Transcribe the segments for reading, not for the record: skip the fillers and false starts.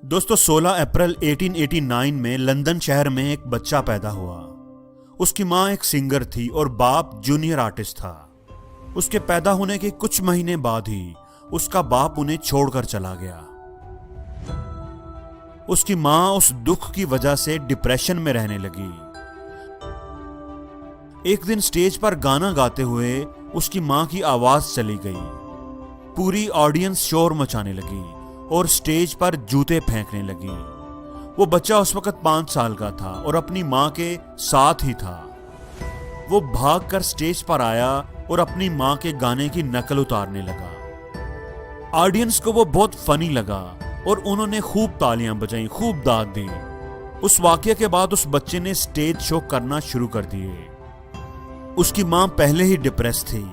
दोस्तों 16 अप्रैल 1889 में लंदन शहर में एक बच्चा पैदा हुआ। उसकी माँ एक सिंगर थी और बाप जूनियर आर्टिस्ट था। उसके पैदा होने के कुछ महीने बाद ही उसका बाप उन्हें छोड़कर चला गया। उसकी माँ उस दुख की वजह से डिप्रेशन में रहने लगी। एक दिन स्टेज पर गाना गाते हुए उसकी माँ की आवाज चली गई। पूरी ऑडियंस शोर मचाने लगी और स्टेज पर जूते फेंकने लगी। वो बच्चा उस वक्त 5 साल का था और अपनी माँ के साथ ही था। वो भागकर स्टेज पर आया और अपनी माँ के गाने की नकल उतारने लगा। ऑडियंस को वो बहुत फनी लगा और उन्होंने खूब तालियां बजाई, खूब दाद दी। उस वाकये के बाद उस बच्चे ने स्टेज शो करना शुरू कर दिए। उसकी माँ पहले ही डिप्रेस थी।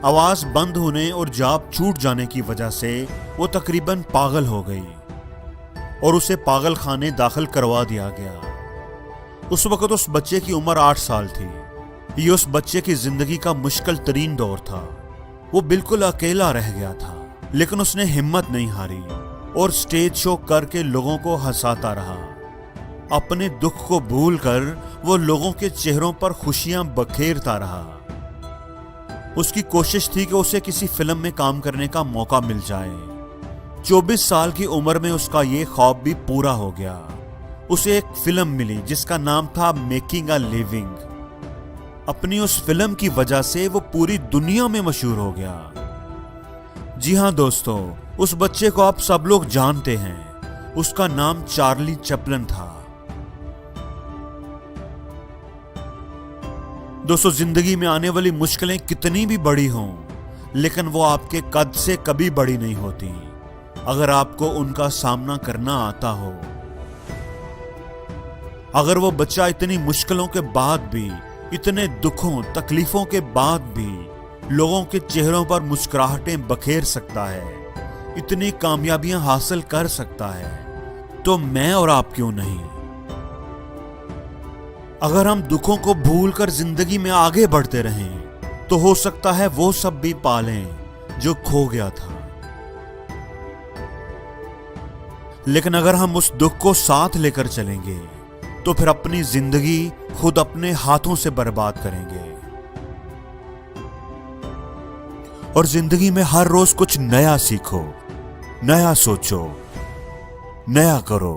आवाज बंद होने और जाप छूट जाने की वजह से वो तकरीबन पागल हो गई और उसे पागल खाने दाखिल करवा दिया गया। उस वक्त उस बच्चे की उम्र 8 साल थी। ये उस बच्चे की जिंदगी का मुश्किल तरीन दौर था। वो बिल्कुल अकेला रह गया था, लेकिन उसने हिम्मत नहीं हारी और स्टेज शो करके लोगों को हंसाता रहा। अपने दुख को भूलकर वो लोगों के चेहरों पर खुशियां बखेरता रहा। उसकी कोशिश थी कि उसे किसी फिल्म में काम करने का मौका मिल जाए। 24 साल की उम्र में उसका ये ख्वाब भी पूरा हो गया। उसे एक फिल्म मिली जिसका नाम था मेकिंग अ लिविंग। अपनी उस फिल्म की वजह से वो पूरी दुनिया में मशहूर हो गया। जी हां दोस्तों, उस बच्चे को आप सब लोग जानते हैं। उसका नाम चार्ली चैपलिन था। दोस्तों, जिंदगी में आने वाली मुश्किलें कितनी भी बड़ी हों, लेकिन वो आपके कद से कभी बड़ी नहीं होती अगर आपको उनका सामना करना आता हो। अगर वो बच्चा इतनी मुश्किलों के बाद भी, इतने दुखों तकलीफों के बाद भी लोगों के चेहरों पर मुस्कुराहटें बखेर सकता है, इतनी कामयाबियां हासिल कर सकता है, तो मैं और आप क्यों नहीं। अगर हम दुखों को भूलकर जिंदगी में आगे बढ़ते रहें तो हो सकता है वो सब भी पालें जो खो गया था। लेकिन अगर हम उस दुख को साथ लेकर चलेंगे तो फिर अपनी जिंदगी खुद अपने हाथों से बर्बाद करेंगे। और जिंदगी में हर रोज कुछ नया सीखो, नया सोचो, नया करो।